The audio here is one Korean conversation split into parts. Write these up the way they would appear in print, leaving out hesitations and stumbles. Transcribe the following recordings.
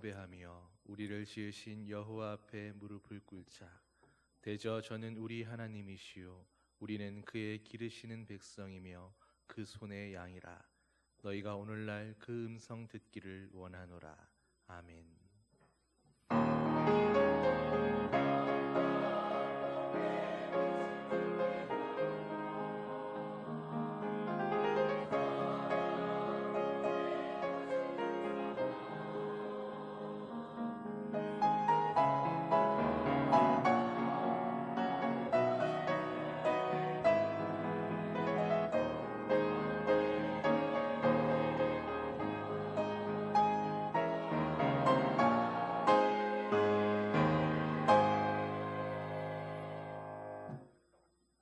경배하며 우리를 지으신 여호와 앞에 무릎을 꿇자. 대저 저는 우리 하나님이시요 우리는 그의 기르시는 백성이며 그 손의 양이라. 너희가 오늘날 그 음성 듣기를 원하노라. 아멘.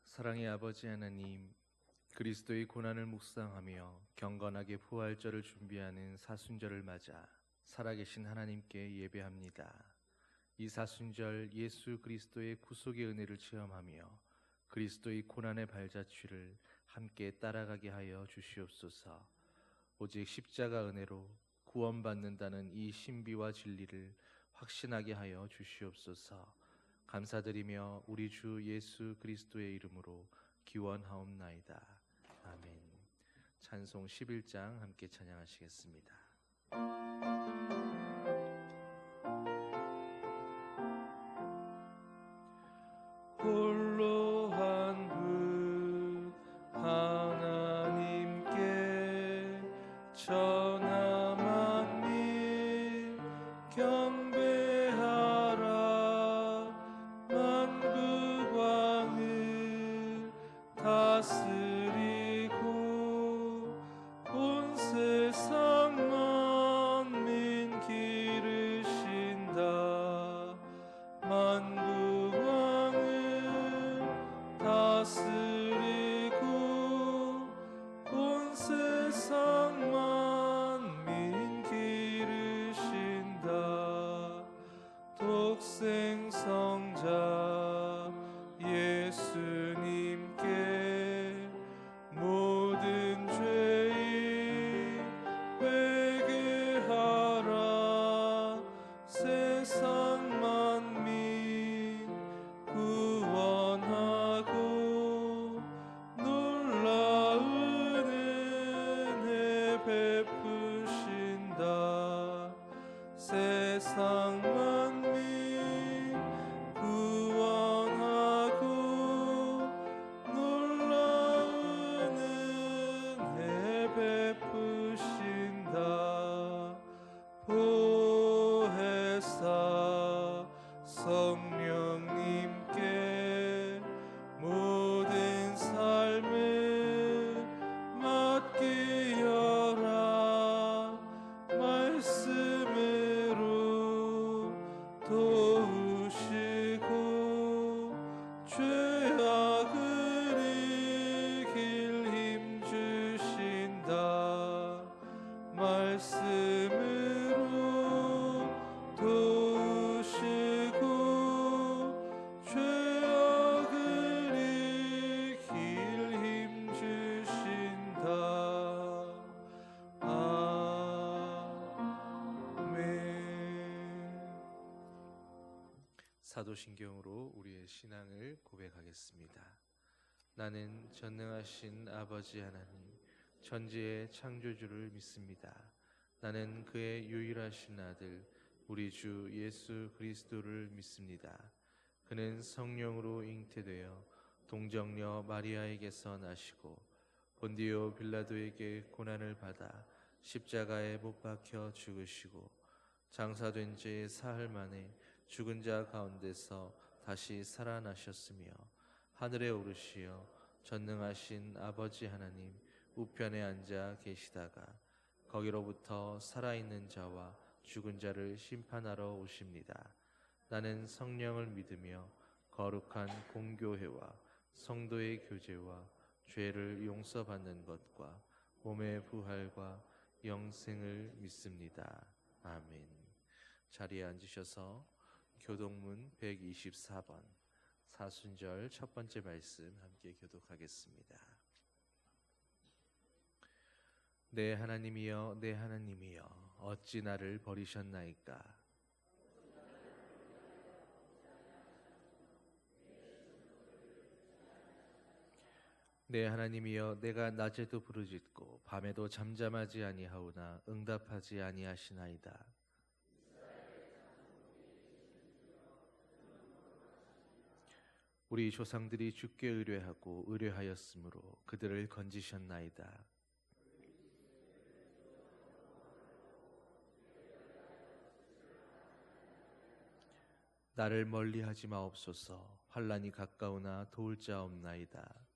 사랑의 아버지 하나님, 그리스도의 고난을 묵상하며 경건하게 부활절을 준비하는 사순절을 맞아 살아계신 하나님께 예배합니다. 이 사순절 예수 그리스도의 구속의 은혜를 체험하며 그리스도의 고난의 발자취를 함께 따라가게 하여 주시옵소서. 오직 십자가 은혜로 구원받는다는 이 신비와 진리를 확신하게 하여 주시옵소서. 감사드리며 우리 주 예수 그리스도의 이름으로 기원하옵나이다. 아멘. 찬송 11장 함께 찬양하시겠습니다. 홀로 한 분 하나님께 전하 만민 경배하라. 만국왕을 다스리고 온 세상 만민 기르신다. 만국왕을 다스리고 온 세상 만민 기르신다. 독생 성자 예수님께 모든 죄인 회개하라. 세상 만민 구원하고 놀라운 은혜 베푸신다. 세상 만민 구원하고 놀라운 은혜 베푸신다. 보혜사 성령님께 모든 삶을 맡기어라. 말씀으로 도우시고 죄악을 이길 힘 주신다. 말씀으로 도우시고 죄악을 이길 힘 주신다. 아멘. 사도신경으로 우리의 신앙을 고백하겠습니다. 나는 전능하신 아버지 하나님, 천지의 창조주를 믿습니다. 나는 그의 유일하신 아들 우리 주 예수 그리스도를 믿습니다. 그는 성령으로 잉태되어 동정녀 마리아에게서 나시고 본디오 빌라도에게 고난을 받아 십자가에 못 박혀 죽으시고 장사된 지 사흘 만에 죽은 자 가운데서 다시 살아나셨으며 하늘에 오르시어 전능하신 아버지 하나님 우편에 앉아 계시다가 거기로부터 살아있는 자와 죽은 자를 심판하러 오십니다. 나는 성령을 믿으며 거룩한 공교회와 성도의 교제와 죄를 용서받는 것과 몸의 부활과 영생을 믿습니다. 아멘. 자리에 앉으셔서 교독문 124번 사순절 첫 번째 말씀 함께 교독하겠습니다. 내 하나님이여, 내 하나님이여, 어찌 나를 버리셨나이까. 내 하나님이여, 내가 낮에도 부르짖고 밤에도 잠잠하지 아니하오나 응답하지 아니하시나이다. 우리 조상들이 주께 의뢰하고 의뢰하였으므로 그들을 건지셨나이다. 나를 멀리하지 마옵소서. 환난이 가까우나 도울 자 없나이다.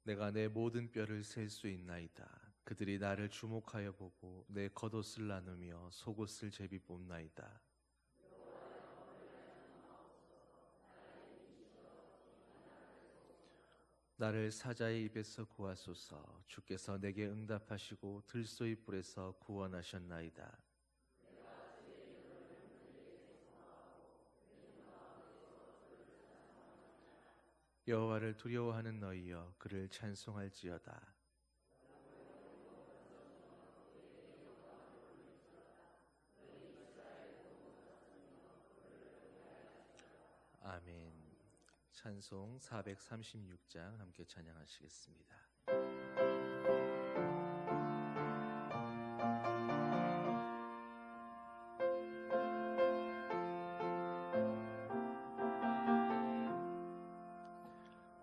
내가 내 모든 뼈를 셀 수 있나이다. 그들이 나를 주목하여 보고 내 겉옷을 나누며 속옷을 제비 뽑나이다. 나를 사자의 입에서 구하소서. 주께서 내게 응답하시고 들소의 뿔에서 구원하셨나이다. 여호와를 두려워하는 너희여, 그를 찬송할지어다. 아멘. 찬송 436장 함께 찬양하시겠습니다.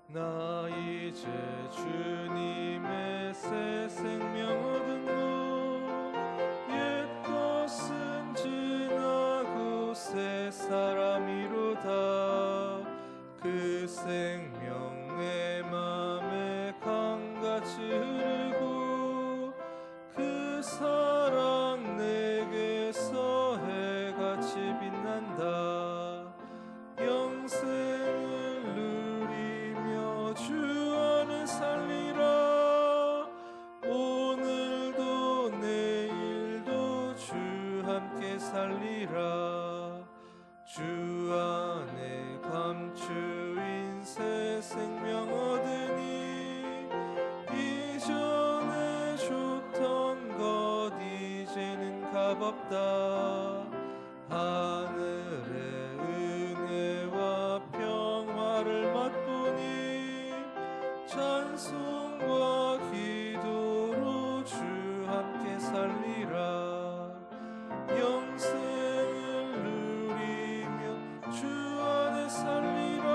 나 이제 주님의 새 생명 얻은 후옛 것은 지나고 새 사람이로다. 그 생명 내 맘에 강같이 흐르고 그 사랑 내게서 해같이 빛난다. 영생을 누리며 주 안에 살리라. 오늘도 내일도 주 함께 살리라. 주 안에 감추인 새 생명 얻으니 이전에 줬던 것 이제는 값없다. 하늘의 은혜와 평화를 맛보니 찬송과 기도로 주 함께 살리라. 영생을 누리며 주 안에 살리라.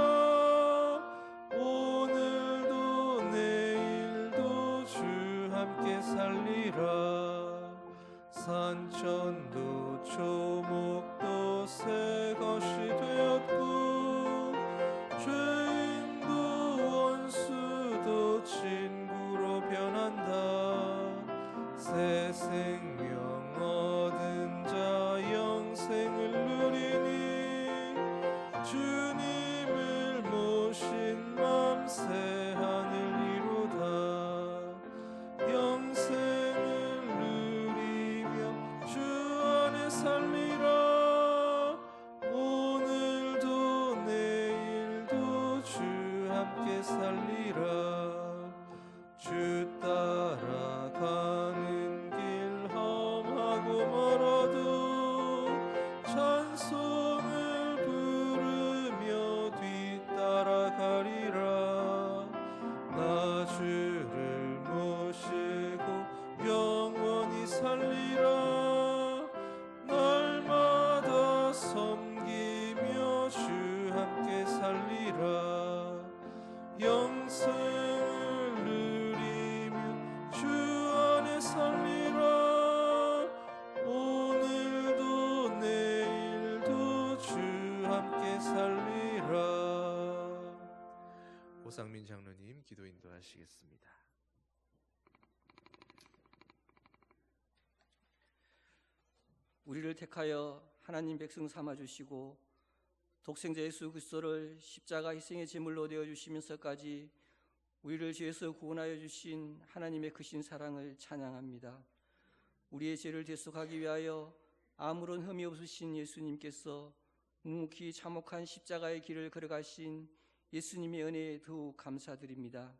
오늘도 내일도 주 함께 살리라. 산천도 초목도 새 것이 되었고 죄인도 원수도 친구로 변한다. 새 생명 얻은 자 영생을 누리니 주님을 모신 맘 새 하늘이로다. 영생을 누리며 주 안에 살리라. 오늘도 내일도 주 함께 살리라. 주 따라가는 길 험하고 멀어도 찬송을 부르며 뒤따라가리라. 나 주를 모시고 영원히 살리라. 날마다 섬기며 주 함께 살리라. 영생을 누리며 주 안에 살리라. 오늘도 내일도 주 함께 살리라. 오상민 장로님 기도 인도하시겠습니다. 우리를 택하여 하나님 백성 삼아 주시고 독생자 예수 그리스도를 십자가 희생의 제물로 되어 주시면서까지 우리를 죄에서 구원하여 주신 하나님의 크신 사랑을 찬양합니다. 우리의 죄를 대속하기 위하여 아무런 흠이 없으신 예수님께서 묵묵히 참혹한 십자가의 길을 걸어가신 예수님의 은혜에 더욱 감사드립니다.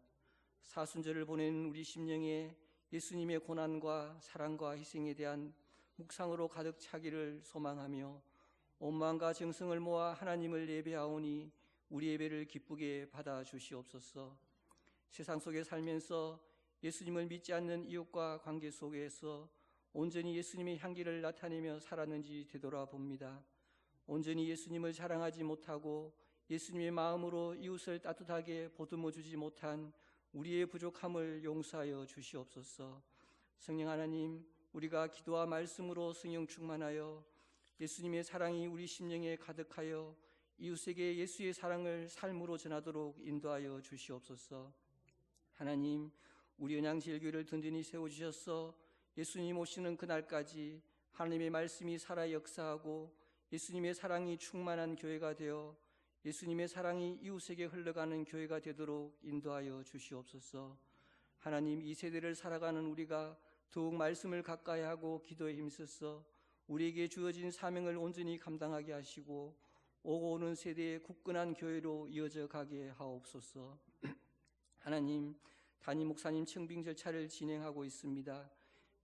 사순절을 보내는 우리 심령에 예수님의 고난과 사랑과 희생에 대한 묵상으로 가득 차기를 소망하며 온 마음과 정성을 모아 하나님을 예배하오니 우리 예배를 기쁘게 받아 주시옵소서. 세상 속에 살면서 예수님을 믿지 않는 이웃과 관계 속에서 온전히 예수님의 향기를 나타내며 살았는지 되돌아봅니다. 온전히 예수님을 자랑하지 못하고 예수님의 마음으로 이웃을 따뜻하게 보듬어 주지 못한 우리의 부족함을 용서하여 주시옵소서. 성령 하나님, 우리가 기도와 말씀으로 성령 충만하여 예수님의 사랑이 우리 심령에 가득하여 이웃에게 예수의 사랑을 삶으로 전하도록 인도하여 주시옵소서. 하나님, 우리 은양제일교회를 든든히 세워주셔서 예수님 오시는 그날까지 하나님의 말씀이 살아 역사하고 예수님의 사랑이 충만한 교회가 되어 예수님의 사랑이 이웃에게 흘러가는 교회가 되도록 인도하여 주시옵소서. 하나님, 이 세대를 살아가는 우리가 더욱 말씀을 가까이 하고 기도에 힘써서 우리에게 주어진 사명을 온전히 감당하게 하시고 오고 오는 세대의 굳건한 교회로 이어져 가게 하옵소서. 하나님, 담임 목사님 청빙 절차를 진행하고 있습니다.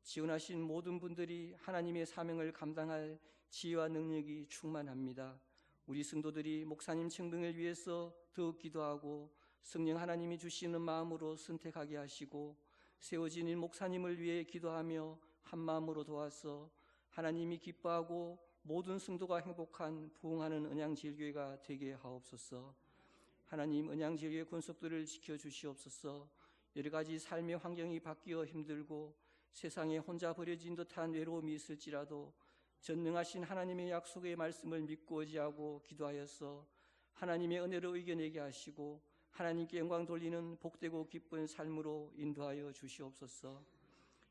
지원하신 모든 분들이 하나님의 사명을 감당할 지혜와 능력이 충만합니다. 우리 성도들이 목사님 청빙을 위해서 더욱 기도하고 성령 하나님이 주시는 마음으로 선택하게 하시고 세워지는 목사님을 위해 기도하며 한 마음으로 도와서 하나님이 기뻐하고 모든 성도가 행복한 부흥하는 은양제일교회가 되게 하옵소서. 하나님, 은양제일교회 권속들을 지켜주시옵소서. 여러 가지 삶의 환경이 바뀌어 힘들고 세상에 혼자 버려진 듯한 외로움이 있을지라도 전능하신 하나님의 약속의 말씀을 믿고 의지하고 기도하여서 하나님의 은혜로 이겨내게 하시고 하나님께 영광 돌리는 복되고 기쁜 삶으로 인도하여 주시옵소서.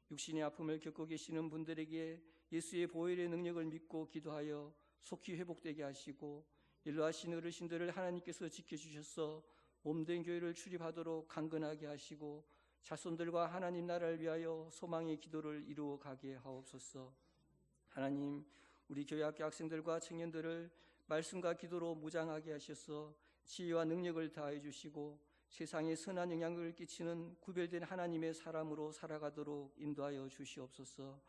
육신의 아픔을 겪고 계시는 분들에게 예수의 보혈의 능력을 믿고 기도하여 속히 회복되게 하시고 연로하신 어르신들을 하나님께서 지켜주셔서 몸된 교회를 출입하도록 강건하게 하시고 자손들과 하나님 나라를 위하여 소망의 기도를 이루어 가게 하옵소서. 하나님, 우리 교회 학교 학생들과 청년들을 말씀과 기도로 무장하게 하셔서 지혜와 능력을 다해 주시고 세상에 선한 영향을 끼치는 구별된 하나님의 사람으로 살아가도록 인도하여 주시옵소서.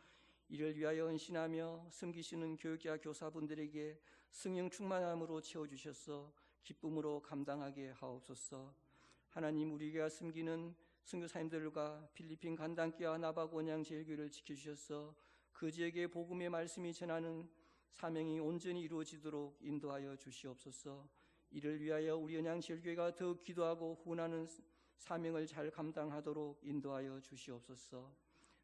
이를 위하여 헌신하며 섬기시는 교육자 교사분들에게 성령 충만함으로 채워주셔서 기쁨으로 감당하게 하옵소서. 하나님, 우리가 섬기는 선교사님들과 필리핀 간단교와 나바고 언양제일교회를 지켜주셔서 그 지역의 복음의 말씀이 전하는 사명이 온전히 이루어지도록 인도하여 주시옵소서. 이를 위하여 우리 언양제일교회가 더욱 기도하고 후원하는 사명을 잘 감당하도록 인도하여 주시옵소서.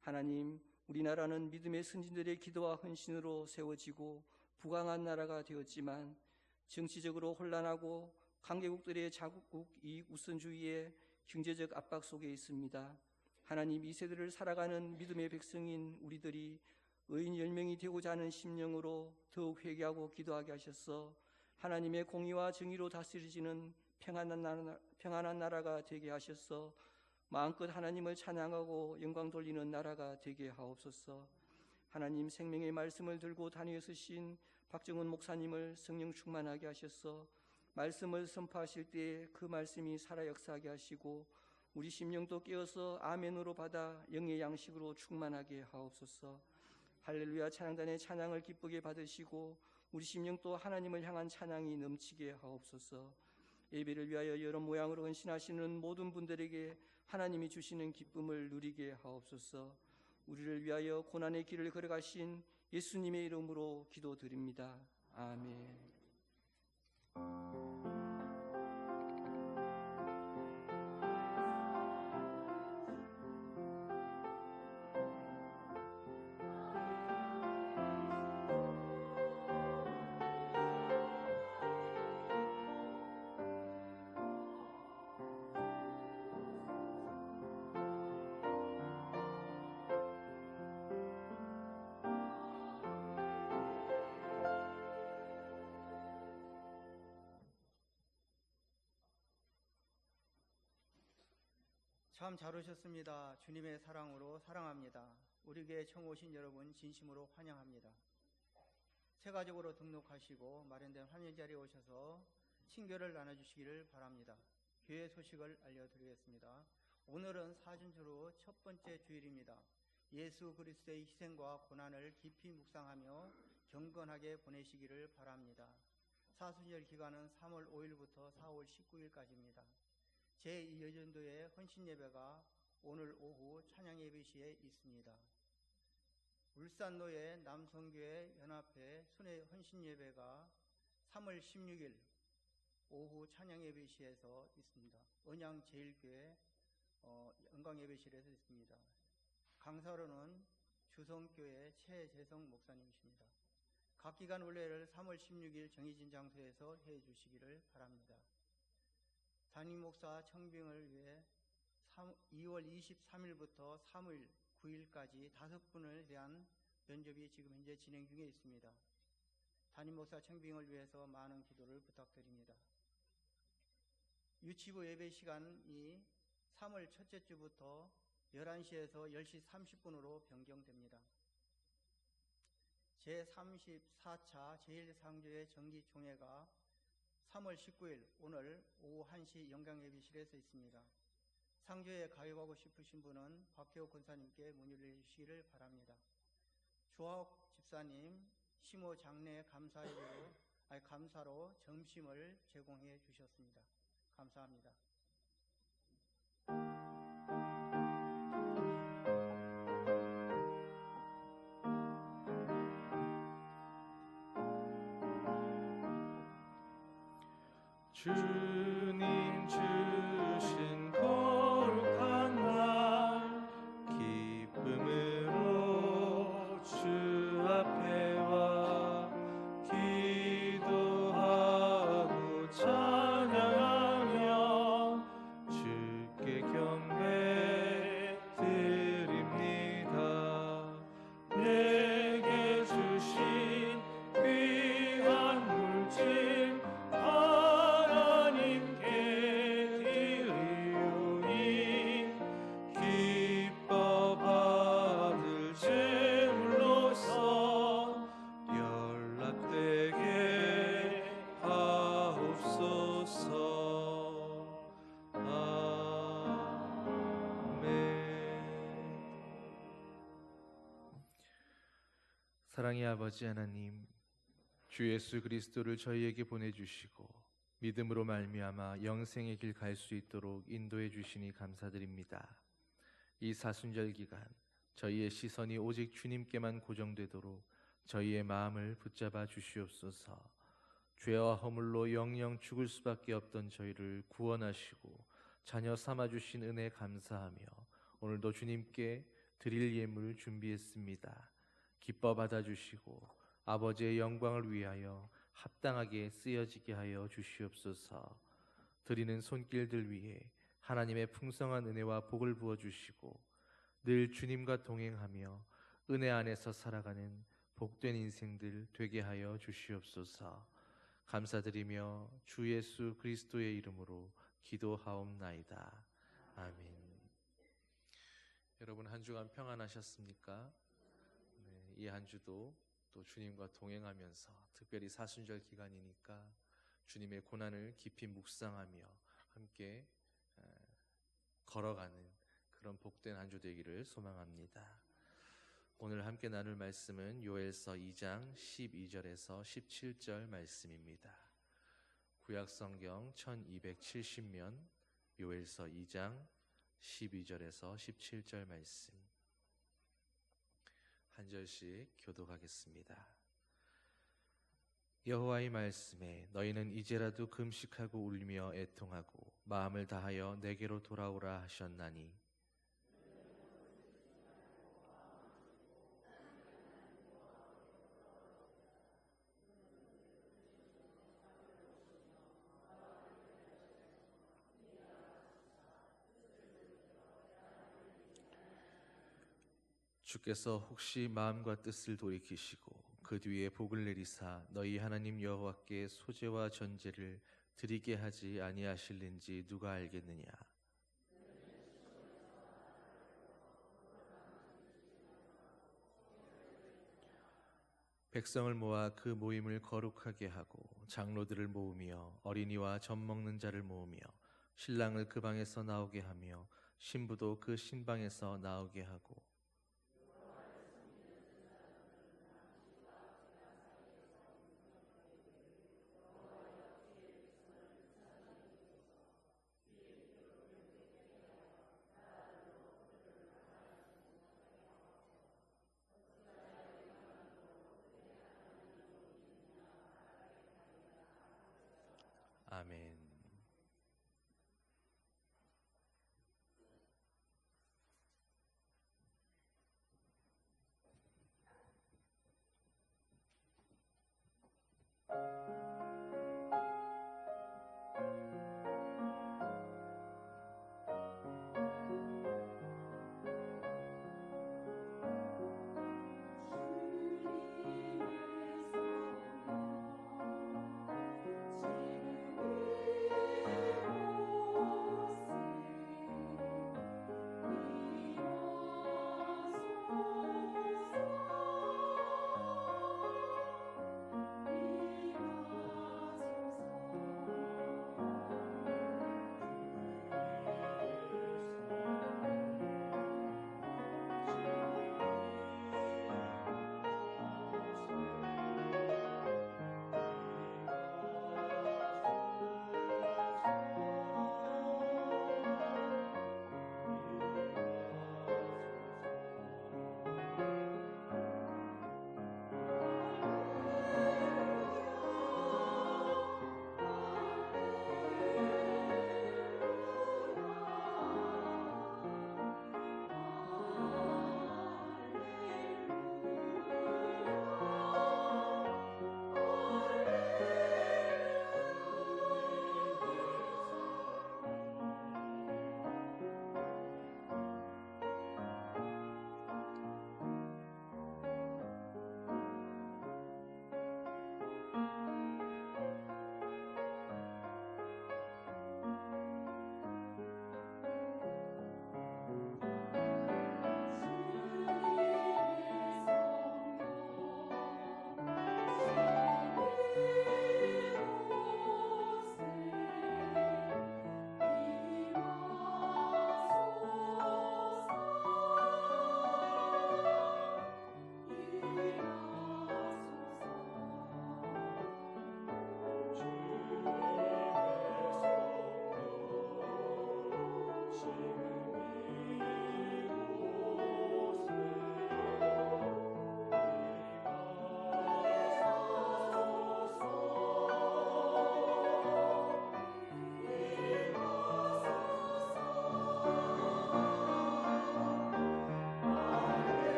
하나님, 우리나라는 믿음의 선진들의 기도와 헌신으로 세워지고 부강한 나라가 되었지만 정치적으로 혼란하고 강대국들의 자국 이익 우선주의에 경제적 압박 속에 있습니다. 하나님, 이 세대를 살아가는 믿음의 백성인 우리들이 의인 10명이 되고자 하는 심령으로 더욱 회개하고 기도하게 하셔서 하나님의 공의와 정의로 다스려지는 평안한 나라가 되게 하셔서 마음껏 하나님을 찬양하고 영광 돌리는 나라가 되게 하옵소서. 하나님, 생명의 말씀을 들고 다니어 서신 박정훈 목사님을 성령 충만하게 하셔서 말씀을 선포하실 때에 그 말씀이 살아 역사하게 하시고 우리 심령도 깨어서 아멘으로 받아 영의 양식으로 충만하게 하옵소서. 할렐루야 찬양단의 찬양을 기쁘게 받으시고 우리 심령도 하나님을 향한 찬양이 넘치게 하옵소서. 예배를 위하여 여러 모양으로 헌신하시는 모든 분들에게 하나님이 주시는 기쁨을 누리게 하옵소서. 우리를 위하여 고난의 길을 걸어가신 예수님의 이름으로 기도드립니다. 아멘. 참 잘 오셨습니다. 주님의 사랑으로 사랑합니다. 우리 교회 처음 오신 여러분 진심으로 환영합니다. 새가족으로 등록하시고 마련된 화면 자리에 오셔서 친교를 나눠주시기를 바랍니다. 교회 소식을 알려드리겠습니다. 오늘은 사순주로 첫 번째 주일입니다. 예수 그리스도의 희생과 고난을 깊이 묵상하며 경건하게 보내시기를 바랍니다. 사순절 기간은 3월 5일부터 4월 19일까지입니다. 제2여전도의 헌신예배가 오늘 오후 찬양예배 시에 있습니다. 울산노예 남성교회 연합회 순회 헌신예배가 3월 16일 오후 찬양예배 시에서 있습니다. 언양제일교회 영광예배실에서 있습니다. 강사로는 주성교회 최재성 목사님이십니다. 각 기간 원례를 3월 16일 정해진 장소에서 해 주시기를 바랍니다. 담임 목사 청빙을 위해 2월 23일부터 3월 9일까지 5분을 위한 면접이 지금 현재 진행 중에 있습니다. 담임 목사 청빙을 위해서 많은 기도를 부탁드립니다. 유치부 예배 시간이 3월 첫째 주부터 11시에서 10시 30분으로 변경됩니다. 제34차 제1상조회 정기총회가 3월 19일 오늘 오후 1시 영광예배실에서 있습니다. 상조회에 가입하고 싶으신 분은 박혜옥 권사님께 문의를 해주시기를 바랍니다. 조학 집사님 심호 장례 감사로 점심을 제공해 주셨습니다. 감사합니다. 주님 주신 거룩한 날 기쁨으로 주 앞에 와 기도하고 찬양하며 주께 경배 드립니다. 내게 주신 귀한 물질 하나님께 드리오니 기뻐 받을 제물로서 연락되게 하옵소서. 아멘. 사랑의 아버지 하나님, 주 예수 그리스도를 저희에게 보내주시고 믿음으로 말미암아 영생의 길 갈 수 있도록 인도해 주시니 감사드립니다. 이 사순절 기간 저희의 시선이 오직 주님께만 고정되도록 저희의 마음을 붙잡아 주시옵소서. 죄와 허물로 영영 죽을 수밖에 없던 저희를 구원하시고 자녀 삼아 주신 은혜 감사하며 오늘도 주님께 드릴 예물 준비했습니다. 기뻐 받아주시고 아버지의 영광을 위하여 합당하게 쓰여지게 하여 주시옵소서. 드리는 손길들 위해 하나님의 풍성한 은혜와 복을 부어주시고 늘 주님과 동행하며 은혜 안에서 살아가는 복된 인생들 되게 하여 주시옵소서. 감사드리며 주 예수 그리스도의 이름으로 기도하옵나이다. 아멘. 여러분 한 주간 평안하셨습니까? 네, 이 한 주도 또 주님과 동행하면서 특별히 사순절 기간이니까 주님의 고난을 깊이 묵상하며 함께 걸어가는 그런 복된 한 주 되기를 소망합니다. 오늘 함께 나눌 말씀은 요엘서 2장 12절에서 17절 말씀입니다. 구약성경 1270면 요엘서 2장 12절에서 17절 말씀 한 절씩 교독하겠습니다. 여호와의 말씀에 너희는 이제라도 금식하고 울며 애통하고 마음을 다하여 내게로 돌아오라 하셨나니 주께서 혹시 마음과 뜻을 돌이키시고 그 뒤에 복을 내리사 너희 하나님 여호와께 소제와 전제를 드리게 하지 아니하실는지 누가 알겠느냐. 백성을 모아 그 모임을 거룩하게 하고 장로들을 모으며 어린이와 젖 먹는 자를 모으며 신랑을 그 방에서 나오게 하며 신부도 그 신방에서 나오게 하고 아멘.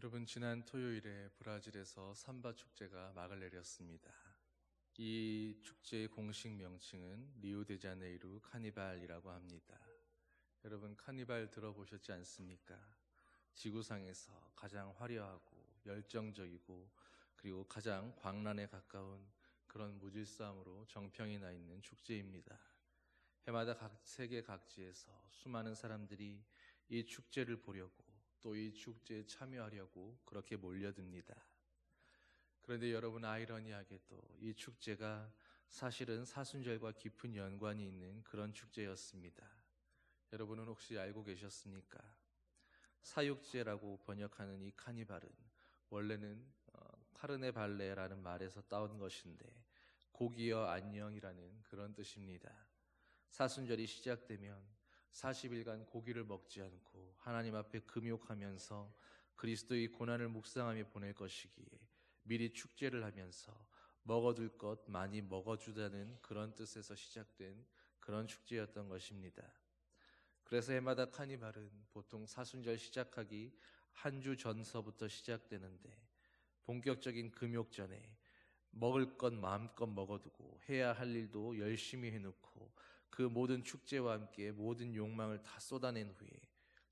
여러분, 지난 토요일에 브라질에서 삼바 축제가 막을 내렸습니다. 이 축제의 공식 명칭은 리우데자네이루 카니발이라고 합니다. 여러분, 카니발 들어보셨지 않습니까? 지구상에서 가장 화려하고 열정적이고 그리고 가장 광란에 가까운 그런 무질서함으로 정평이 나 있는 축제입니다. 해마다 세계 각지에서 수많은 사람들이 이 축제를 보려고 또 이 축제에 참여하려고 그렇게 몰려듭니다. 그런데 여러분, 아이러니하게도 이 축제가 사실은 사순절과 깊은 연관이 있는 그런 축제였습니다. 여러분은 혹시 알고 계셨습니까? 사육제라고 번역하는 이 카니발은 원래는 카르네발레라는 말에서 따온 것인데 고기여 안녕이라는 그런 뜻입니다. 사순절이 시작되면 40일간 고기를 먹지 않고 하나님 앞에 금욕하면서 그리스도의 고난을 묵상하며 보낼 것이기에 미리 축제를 하면서 먹어둘 것 많이 먹어주자는 그런 뜻에서 시작된 그런 축제였던 것입니다. 그래서 해마다 카니발은 보통 사순절 시작하기 한 주 전서부터 시작되는데 본격적인 금욕 전에 먹을 것 마음껏 먹어두고 해야 할 일도 열심히 해놓고 그 모든 축제와 함께 모든 욕망을 다 쏟아낸 후에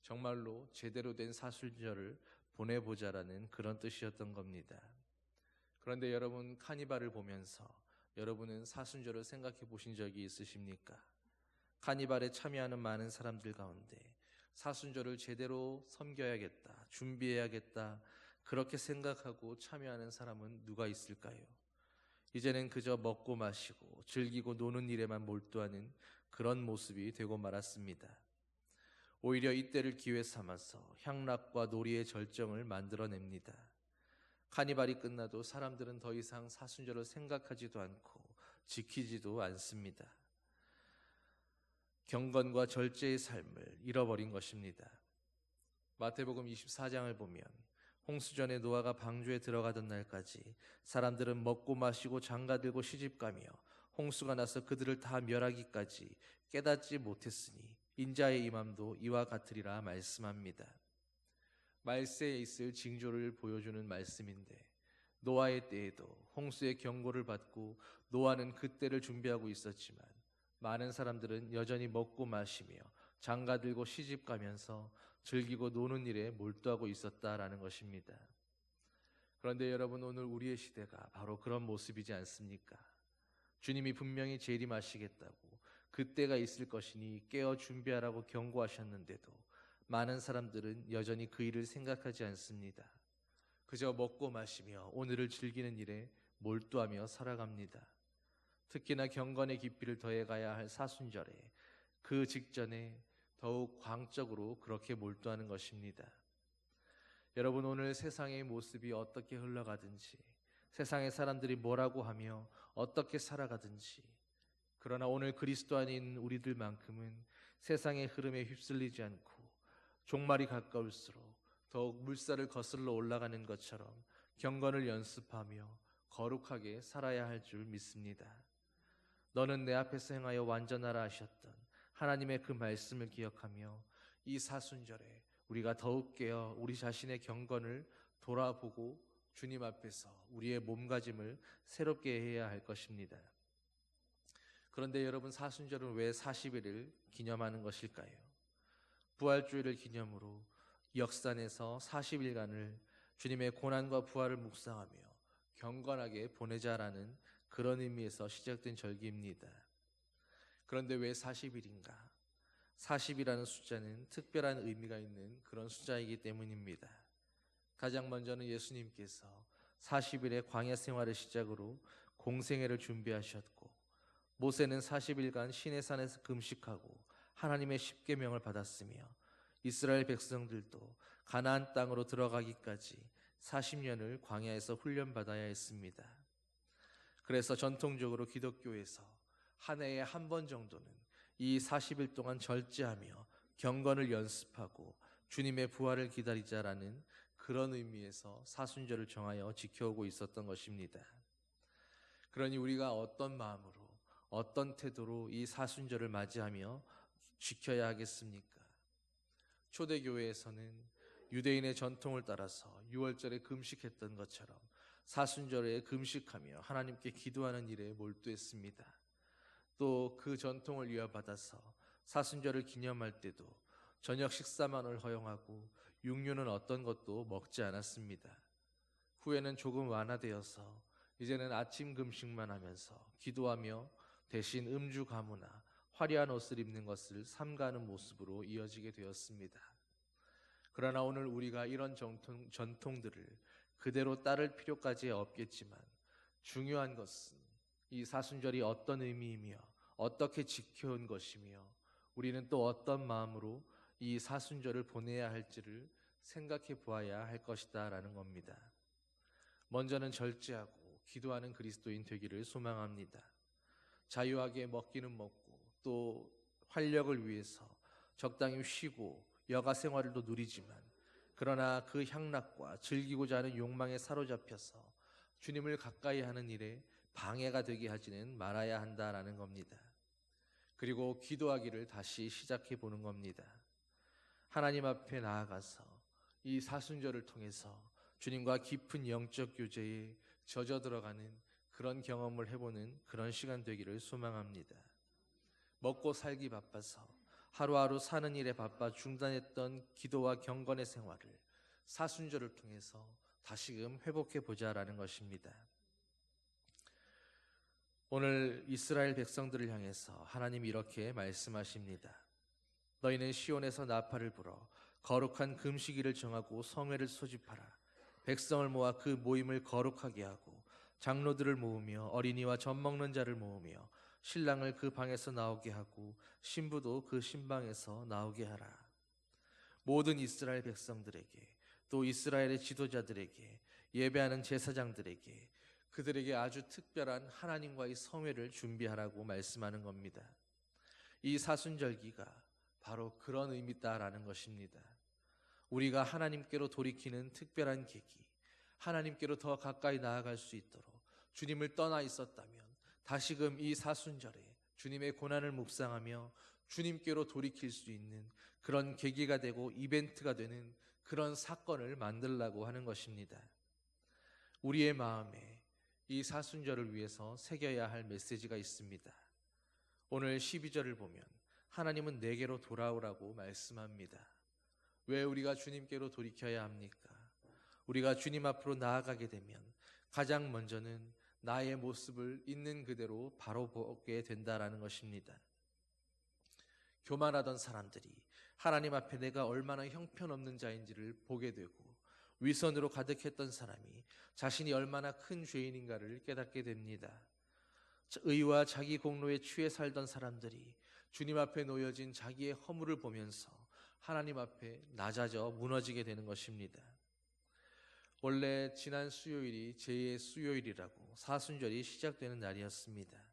정말로 제대로 된 사순절을 보내보자라는 그런 뜻이었던 겁니다. 그런데 여러분, 카니발을 보면서 여러분은 사순절을 생각해 보신 적이 있으십니까? 카니발에 참여하는 많은 사람들 가운데 사순절을 제대로 섬겨야겠다, 준비해야겠다, 그렇게 생각하고 참여하는 사람은 누가 있을까요? 이제는 그저 먹고 마시고 즐기고 노는 일에만 몰두하는 그런 모습이 되고 말았습니다. 오히려 이때를 기회 삼아서 향락과 놀이의 절정을 만들어냅니다. 카니발이 끝나도 사람들은 더 이상 사순절을 생각하지도 않고 지키지도 않습니다. 경건과 절제의 삶을 잃어버린 것입니다. 마태복음 24장을 보면 홍수전에 노아가 방주에 들어가던 날까지 사람들은 먹고 마시고 장가들고 시집가며 홍수가 나서 그들을 다 멸하기까지 깨닫지 못했으니 인자의 임함도 이와 같으리라 말씀합니다. 말세에 있을 징조를 보여주는 말씀인데 노아의 때에도 홍수의 경고를 받고 노아는 그때를 준비하고 있었지만 많은 사람들은 여전히 먹고 마시며 장가들고 시집가면서 즐기고 노는 일에 몰두하고 있었다라는 것입니다. 그런데 여러분, 오늘 우리의 시대가 바로 그런 모습이지 않습니까? 주님이 분명히 재림하시겠다고 그때가 있을 것이니 깨어 준비하라고 경고하셨는데도 많은 사람들은 여전히 그 일을 생각하지 않습니다. 그저 먹고 마시며 오늘을 즐기는 일에 몰두하며 살아갑니다. 특히나 경건의 깊이를 더해가야 할 사순절에 그 직전에 더욱 광적으로 그렇게 몰두하는 것입니다. 여러분, 오늘 세상의 모습이 어떻게 흘러가든지, 세상의 사람들이 뭐라고 하며 어떻게 살아가든지, 그러나 오늘 그리스도 안에 있는 우리들만큼은 세상의 흐름에 휩쓸리지 않고 종말이 가까울수록 더욱 물살을 거슬러 올라가는 것처럼 경건을 연습하며 거룩하게 살아야 할 줄 믿습니다. 너는 내 앞에서 행하여 완전하라 하셨던 하나님의 그 말씀을 기억하며 이 사순절에 우리가 더욱 깨어 우리 자신의 경건을 돌아보고 주님 앞에서 우리의 몸가짐을 새롭게 해야 할 것입니다. 그런데 여러분, 사순절은 왜 40일을 기념하는 것일까요? 부활주일을 기념으로 역산에서 40일간을 주님의 고난과 부활을 묵상하며 경건하게 보내자라는 그런 의미에서 시작된 절기입니다. 그런데 왜 40일인가? 40이라는 숫자는 특별한 의미가 있는 그런 숫자이기 때문입니다. 가장 먼저는 예수님께서 40일의 광야 생활을 시작으로 공생애를 준비하셨고, 모세는 40일간 시내산에서 금식하고 하나님의 십계명을 받았으며 이스라엘 백성들도 가나안 땅으로 들어가기까지 40년을 광야에서 훈련받아야 했습니다. 그래서 전통적으로 기독교에서 한 해에 한 번 정도는 이 40일 동안 절제하며 경건을 연습하고 주님의 부활을 기다리자라는 그런 의미에서 사순절을 정하여 지켜오고 있었던 것입니다. 그러니 우리가 어떤 마음으로, 어떤 태도로 이 사순절을 맞이하며 지켜야 하겠습니까? 초대교회에서는 유대인의 전통을 따라서 6월절에 금식했던 것처럼 사순절에 금식하며 하나님께 기도하는 일에 몰두했습니다. 또 그 전통을 이어받아서 사순절을 기념할 때도 저녁 식사만을 허용하고 육류는 어떤 것도 먹지 않았습니다. 후에는 조금 완화되어서 이제는 아침 금식만 하면서 기도하며 대신 음주 가무나 화려한 옷을 입는 것을 삼가하는 모습으로 이어지게 되었습니다. 그러나 오늘 우리가 이런 전통들을 그대로 따를 필요까지 없겠지만 중요한 것은 이 사순절이 어떤 의미이며 어떻게 지켜온 것이며 우리는 또 어떤 마음으로 이 사순절을 보내야 할지를 생각해 보아야 할 것이다 라는 겁니다. 먼저는 절제하고 기도하는 그리스도인 되기를 소망합니다. 자유하게 먹기는 먹고 또 활력을 위해서 적당히 쉬고 여가 생활도 누리지만 그러나 그 향락과 즐기고자 하는 욕망에 사로잡혀서 주님을 가까이 하는 일에 방해가 되게 하지는 말아야 한다라는 겁니다. 그리고 기도하기를 다시 시작해 보는 겁니다. 하나님 앞에 나아가서 이 사순절을 통해서 주님과 깊은 영적 교제에 젖어 들어가는 그런 경험을 해보는 그런 시간 되기를 소망합니다. 먹고 살기 바빠서 하루하루 사는 일에 바빠 중단했던 기도와 경건의 생활을 사순절을 통해서 다시금 회복해 보자라는 것입니다. 오늘 이스라엘 백성들을 향해서 하나님이 이렇게 말씀하십니다. 너희는 시온에서 나팔을 불어 거룩한 금식일을 정하고 성회를 소집하라. 백성을 모아 그 모임을 거룩하게 하고 장로들을 모으며 어린이와 젖 먹는 자를 모으며 신랑을 그 방에서 나오게 하고 신부도 그 신방에서 나오게 하라. 모든 이스라엘 백성들에게 또 이스라엘의 지도자들에게 예배하는 제사장들에게 그들에게 아주 특별한 하나님과의 성회를 준비하라고 말씀하는 겁니다. 이 사순절기가 바로 그런 의미다라는 것입니다. 우리가 하나님께로 돌이키는 특별한 계기, 하나님께로 더 가까이 나아갈 수 있도록 주님을 떠나 있었다면 다시금 이 사순절에 주님의 고난을 묵상하며 주님께로 돌이킬 수 있는 그런 계기가 되고 이벤트가 되는 그런 사건을 만들려고 하는 것입니다. 우리의 마음에 이 사순절을 위해서 새겨야 할 메시지가 있습니다. 오늘 12절을 보면 하나님은 내게로 돌아오라고 말씀합니다. 왜 우리가 주님께로 돌이켜야 합니까? 우리가 주님 앞으로 나아가게 되면 가장 먼저는 나의 모습을 있는 그대로 바로 보게 된다라는 것입니다. 교만하던 사람들이 하나님 앞에 내가 얼마나 형편없는 자인지를 보게 되고 위선으로 가득했던 사람이 자신이 얼마나 큰 죄인인가를 깨닫게 됩니다. 의와 자기 공로에 취해 살던 사람들이 주님 앞에 놓여진 자기의 허물을 보면서 하나님 앞에 낮아져 무너지게 되는 것입니다. 원래 지난 수요일이 제2의 수요일이라고 사순절이 시작되는 날이었습니다.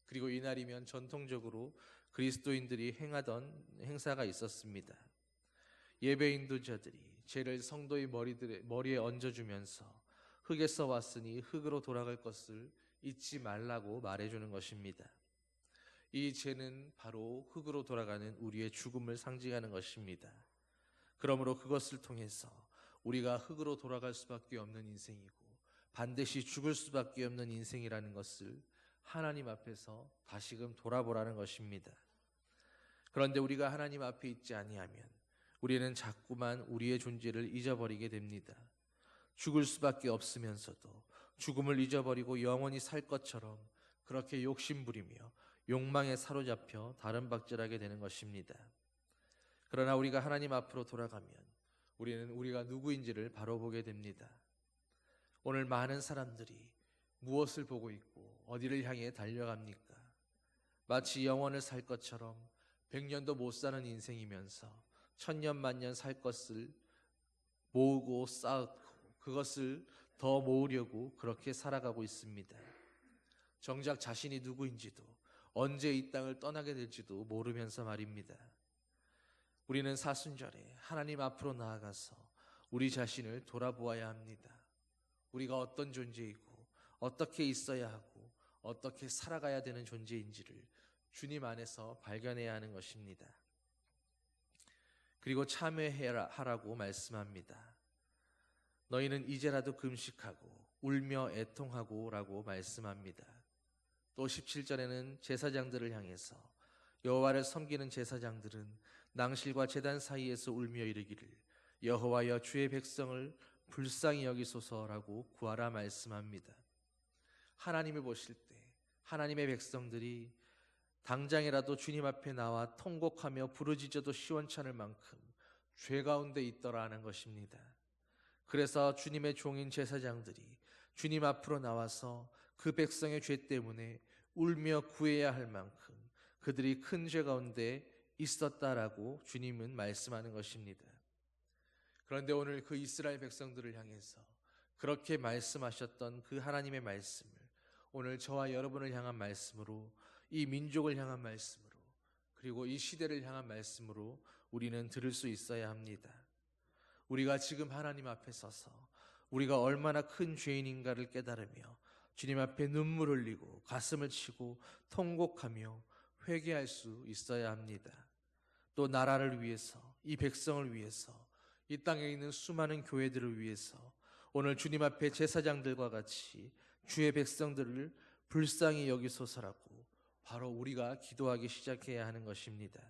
그리고 이날이면 전통적으로 그리스도인들이 행하던 행사가 있었습니다. 예배 인도자들이 죄를 성도의 머리에 얹어주면서 흙에서 왔으니 흙으로 돌아갈 것을 잊지 말라고 말해주는 것입니다. 이 죄는 바로 흙으로 돌아가는 우리의 죽음을 상징하는 것입니다. 그러므로 그것을 통해서 우리가 흙으로 돌아갈 수밖에 없는 인생이고 반드시 죽을 수밖에 없는 인생이라는 것을 하나님 앞에서 다시금 돌아보라는 것입니다. 그런데 우리가 하나님 앞에 있지 아니하면 우리는 자꾸만 우리의 존재를 잊어버리게 됩니다. 죽을 수밖에 없으면서도 죽음을 잊어버리고 영원히 살 것처럼 그렇게 욕심부리며 욕망에 사로잡혀 다름박질하게 되는 것입니다. 그러나 우리가 하나님 앞으로 돌아가면 우리는 우리가 누구인지를 바로 보게 됩니다. 오늘 많은 사람들이 무엇을 보고 있고 어디를 향해 달려갑니까? 마치 영원을 살 것처럼 100년도 못 사는 인생이면서 천년 만년 살 것을 모으고 쌓고 그것을 더 모으려고 그렇게 살아가고 있습니다. 정작 자신이 누구인지도 언제 이 땅을 떠나게 될지도 모르면서 말입니다. 우리는 사순절에 하나님 앞으로 나아가서 우리 자신을 돌아보아야 합니다. 우리가 어떤 존재이고 어떻게 있어야 하고 어떻게 살아가야 되는 존재인지를 주님 안에서 발견해야 하는 것입니다. 그리고 참회하라고 말씀합니다. 너희는 이제라도 금식하고 울며 애통하고 라고 말씀합니다. 또 17절에는 제사장들을 향해서 여호와를 섬기는 제사장들은 낭실과 제단 사이에서 울며 이르기를 여호와여 주의 백성을 불쌍히 여기소서라고 구하라 말씀합니다. 하나님을 보실 때 하나님의 백성들이 당장이라도 주님 앞에 나와 통곡하며 부르짖어도 시원찮을 만큼 죄 가운데 있더라는 것입니다. 그래서 주님의 종인 제사장들이 주님 앞으로 나와서 그 백성의 죄 때문에 울며 구해야 할 만큼 그들이 큰 죄 가운데 있었다라고 주님은 말씀하는 것입니다. 그런데 오늘 그 이스라엘 백성들을 향해서 그렇게 말씀하셨던 그 하나님의 말씀을 오늘 저와 여러분을 향한 말씀으로, 이 민족을 향한 말씀으로, 그리고 이 시대를 향한 말씀으로 우리는 들을 수 있어야 합니다. 우리가 지금 하나님 앞에 서서 우리가 얼마나 큰 죄인인가를 깨달으며 주님 앞에 눈물 흘리고 가슴을 치고 통곡하며 회개할 수 있어야 합니다. 또 나라를 위해서, 이 백성을 위해서, 이 땅에 있는 수많은 교회들을 위해서 오늘 주님 앞에 제사장들과 같이 주의 백성들을 불쌍히 여기소서라고 바로 우리가 기도하기 시작해야 하는 것입니다.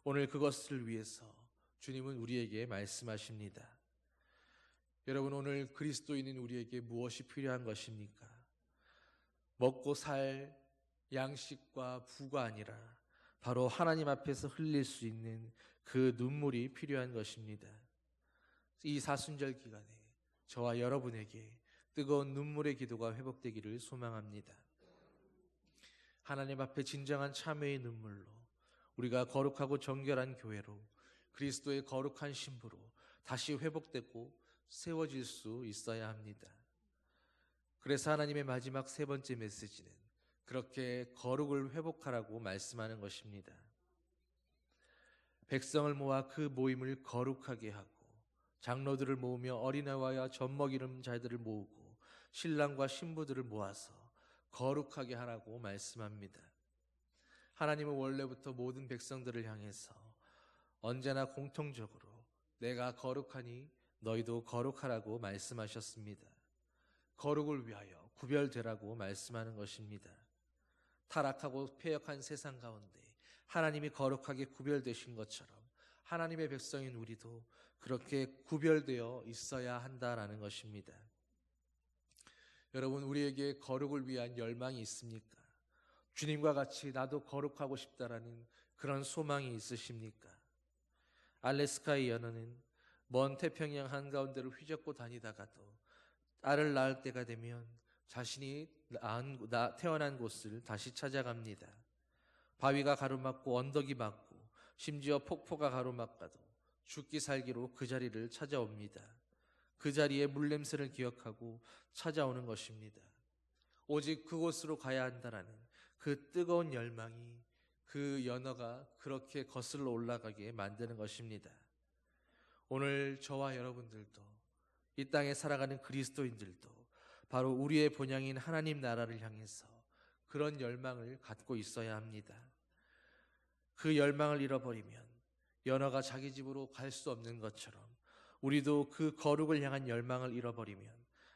오늘 그것을 위해서 주님은 우리에게 말씀하십니다. 여러분, 오늘 그리스도인인 우리에게 무엇이 필요한 것입니까? 먹고 살 양식과 부가 아니라 바로 하나님 앞에서 흘릴 수 있는 그 눈물이 필요한 것입니다. 이 사순절 기간에 저와 여러분에게 뜨거운 눈물의 기도가 회복되기를 소망합니다. 하나님 앞에 진정한 참회의 눈물로 우리가 거룩하고 정결한 교회로 그리스도의 거룩한 신부로 다시 회복되고 세워질 수 있어야 합니다. 그래서 하나님의 마지막 세 번째 메시지는 그렇게 거룩을 회복하라고 말씀하는 것입니다. 백성을 모아 그 모임을 거룩하게 하고 장로들을 모으며 어린아이와 젖먹이는 자들을 모으고 신랑과 신부들을 모아서 거룩하게 하라고 말씀합니다. 하나님은 원래부터 모든 백성들을 향해서 언제나 공통적으로 내가 거룩하니 너희도 거룩하라고 말씀하셨습니다. 거룩을 위하여 구별되라고 말씀하는 것입니다. 타락하고 패역한 세상 가운데 하나님이 거룩하게 구별되신 것처럼 하나님의 백성인 우리도 그렇게 구별되어 있어야 한다라는 것입니다. 여러분, 우리에게 거룩을 위한 열망이 있습니까? 주님과 같이 나도 거룩하고 싶다라는 그런 소망이 있으십니까? 알래스카의 연어는 먼 태평양 한가운데를 휘젓고 다니다가도 알을 낳을 때가 되면 자신이 태어난 곳을 다시 찾아갑니다. 바위가 가로막고 언덕이 막고 심지어 폭포가 가로막아도 죽기 살기로 그 자리를 찾아옵니다. 그 자리에 물냄새를 기억하고 찾아오는 것입니다. 오직 그곳으로 가야 한다라는 그 뜨거운 열망이 그 연어가 그렇게 거슬러 올라가게 만드는 것입니다. 오늘 저와 여러분들도 이 땅에 살아가는 그리스도인들도 바로 우리의 본향인 하나님 나라를 향해서 그런 열망을 갖고 있어야 합니다. 그 열망을 잃어버리면 연어가 자기 집으로 갈 수 없는 것처럼 우리도 그 거룩을 향한 열망을 잃어버리면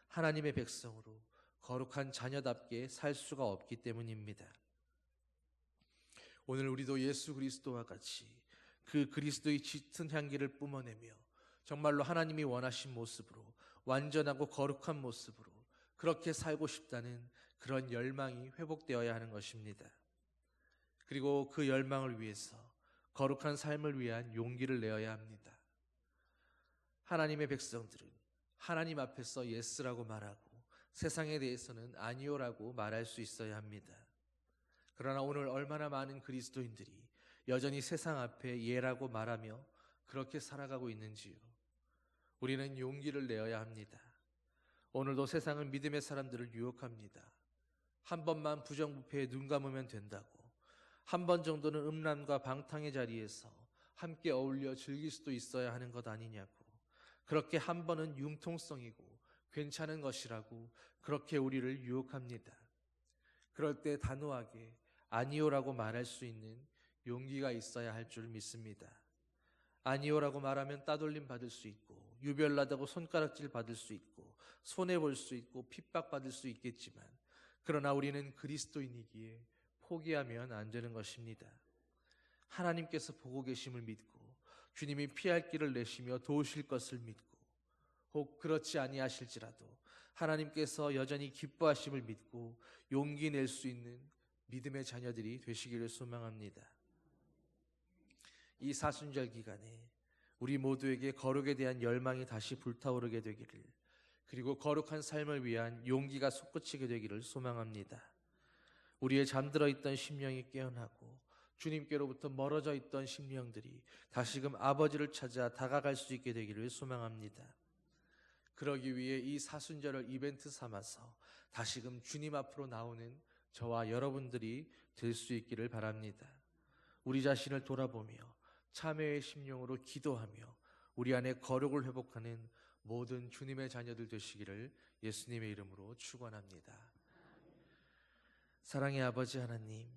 하나님의 백성으로 거룩한 자녀답게 살 수가 없기 때문입니다. 오늘 우리도 예수 그리스도와 같이 그 그리스도의 짙은 향기를 뿜어내며 정말로 하나님이 원하신 모습으로 완전하고 거룩한 모습으로 그렇게 살고 싶다는 그런 열망이 회복되어야 하는 것입니다. 그리고 그 열망을 위해서 거룩한 삶을 위한 용기를 내어야 합니다. 하나님의 백성들은 하나님 앞에서 예스라고 말하고 세상에 대해서는 아니오라고 말할 수 있어야 합니다. 그러나 오늘 얼마나 많은 그리스도인들이 여전히 세상 앞에 예라고 말하며 그렇게 살아가고 있는지요. 우리는 용기를 내어야 합니다. 오늘도 세상은 믿음의 사람들을 유혹합니다. 한 번만 부정부패에 눈 감으면 된다고, 한 번 정도는 음란과 방탕의 자리에서 함께 어울려 즐길 수도 있어야 하는 것 아니냐고, 그렇게 한 번은 융통성이고 괜찮은 것이라고 그렇게 우리를 유혹합니다. 그럴 때 단호하게 아니오라고 말할 수 있는 용기가 있어야 할 줄 믿습니다. 아니오라고 말하면 따돌림 받을 수 있고 유별나다고 손가락질 받을 수 있고 손해볼 수 있고 핍박받을 수 있겠지만, 그러나 우리는 그리스도인이기에 포기하면 안 되는 것입니다. 하나님께서 보고 계심을 믿고 주님이 피할 길을 내시며 도우실 것을 믿고, 혹 그렇지 아니하실지라도 하나님께서 여전히 기뻐하심을 믿고 용기 낼 수 있는 믿음의 자녀들이 되시기를 소망합니다. 이 사순절 기간에 우리 모두에게 거룩에 대한 열망이 다시 불타오르게 되기를, 그리고 거룩한 삶을 위한 용기가 솟구치게 되기를 소망합니다. 우리의 잠들어 있던 심령이 깨어나고 주님께로부터 멀어져 있던 심령들이 다시금 아버지를 찾아 다가갈 수 있게 되기를 소망합니다. 그러기 위해 이 사순절을 이벤트 삼아서 다시금 주님 앞으로 나오는 저와 여러분들이 될 수 있기를 바랍니다. 우리 자신을 돌아보며 참회의 심령으로 기도하며 우리 안에 거룩을 회복하는 모든 주님의 자녀들 되시기를 예수님의 이름으로 축원합니다. 사랑의 아버지 하나님,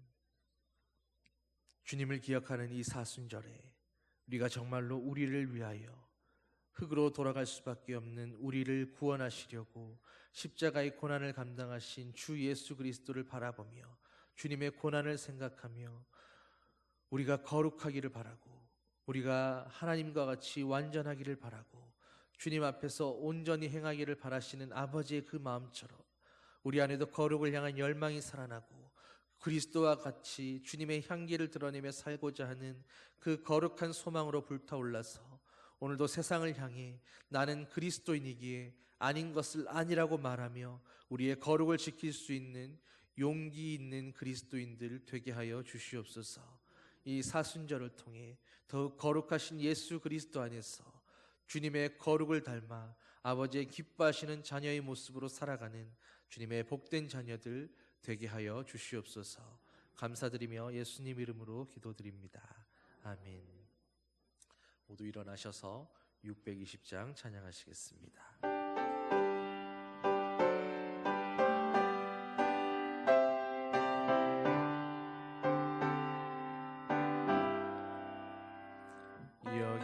주님을 기억하는 이 사순절에 우리가 정말로 우리를 위하여 흙으로 돌아갈 수밖에 없는 우리를 구원하시려고 십자가의 고난을 감당하신 주 예수 그리스도를 바라보며 주님의 고난을 생각하며 우리가 거룩하기를 바라고 우리가 하나님과 같이 완전하기를 바라고 주님 앞에서 온전히 행하기를 바라시는 아버지의 그 마음처럼 우리 안에도 거룩을 향한 열망이 살아나고 그리스도와 같이 주님의 향기를 드러내며 살고자 하는 그 거룩한 소망으로 불타올라서 오늘도 세상을 향해 나는 그리스도인이기에 아닌 것을 아니라고 말하며 우리의 거룩을 지킬 수 있는 용기 있는 그리스도인들 되게 하여 주시옵소서. 이 사순절을 통해 더욱 거룩하신 예수 그리스도 안에서 주님의 거룩을 닮아 아버지의 기뻐하시는 자녀의 모습으로 살아가는 주님의 복된 자녀들 되게 하여 주시옵소서. 감사드리며 예수님 이름으로 기도드립니다. 아멘. 모두 일어나셔서 620장 찬양하시겠습니다.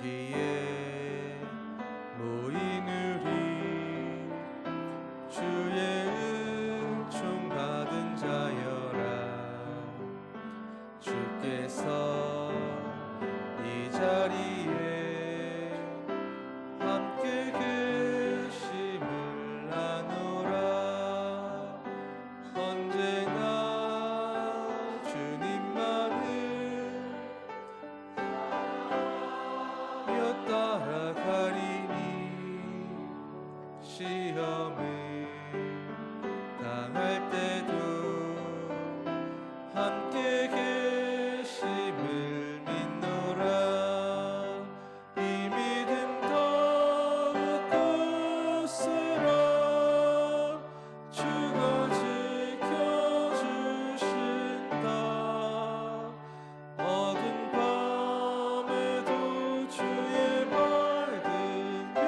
여기에 모인 우리 주의 은총 받은 자여라. 주께서 이 자리에 함께 계심을 아노라. 언제나 주님만을 따라가리니 시험을 당할 때도 함께 계심을 믿노라. 이 믿음 더욱 굳세라. 주가 지켜주신다. 어두운 밤에도 주의 밝은 빛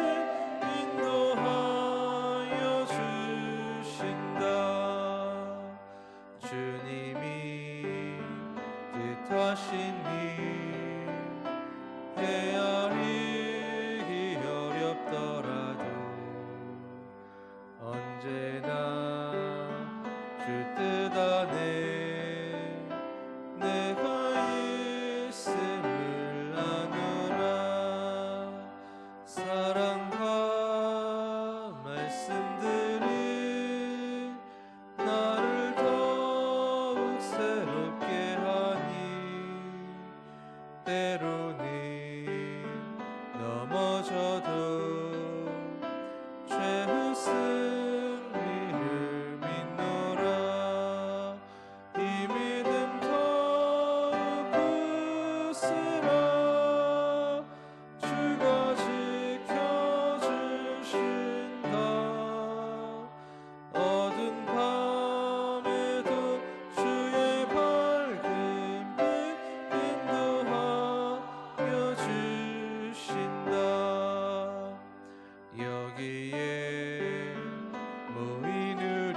인도하여 주신다. 주님이 뜻하신 일 헤아리기 어렵더라도 언제나 주 뜻 안에 내가 있음을 아노라. 사랑과 말씀들이 나를 더욱 새롭게 하니 때로는 넘어져도 최후 승리를 믿노라. 이 믿음 더욱 굳세라. 주가 지켜주신다. 어두운 밤에도 주의 밝은 빛 인도하여 주신다. 여기에 모인 우리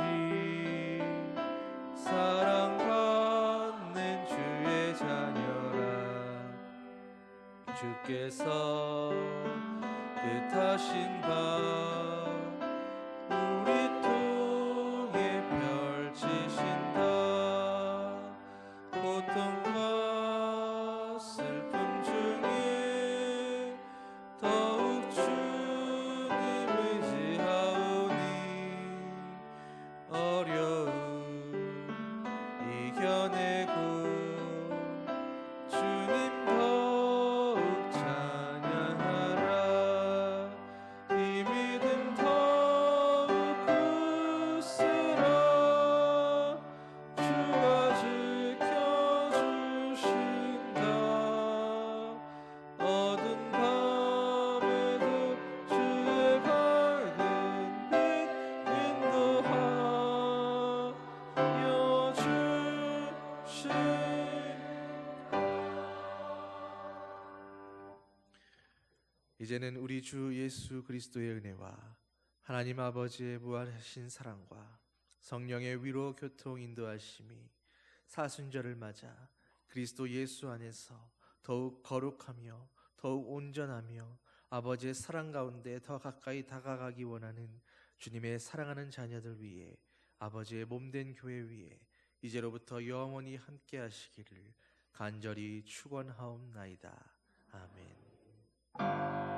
사랑받는 주의 자녀라. 주께서 뜻하신 바 우리 통해 펼치신다. 고통과 슬픔 중에 더욱 주님 의지하오니 어려움 이겨내고 주님 더욱 찬양하라. 이 믿음 더욱 굳세라. 주가 지켜주신다. 이제는 우리 주 예수 그리스도의 은혜와 하나님 아버지의 무한하신 사랑과 성령의 위로 교통 인도하심이 사순절을 맞아 그리스도 예수 안에서 더욱 거룩하며 더욱 온전하며 아버지의 사랑 가운데 더 가까이 다가가기 원하는 주님의 사랑하는 자녀들 위해 아버지의 몸된 교회 위에 이제로부터 영원히 함께 하시기를 간절히 축원하옵나이다. 아멘.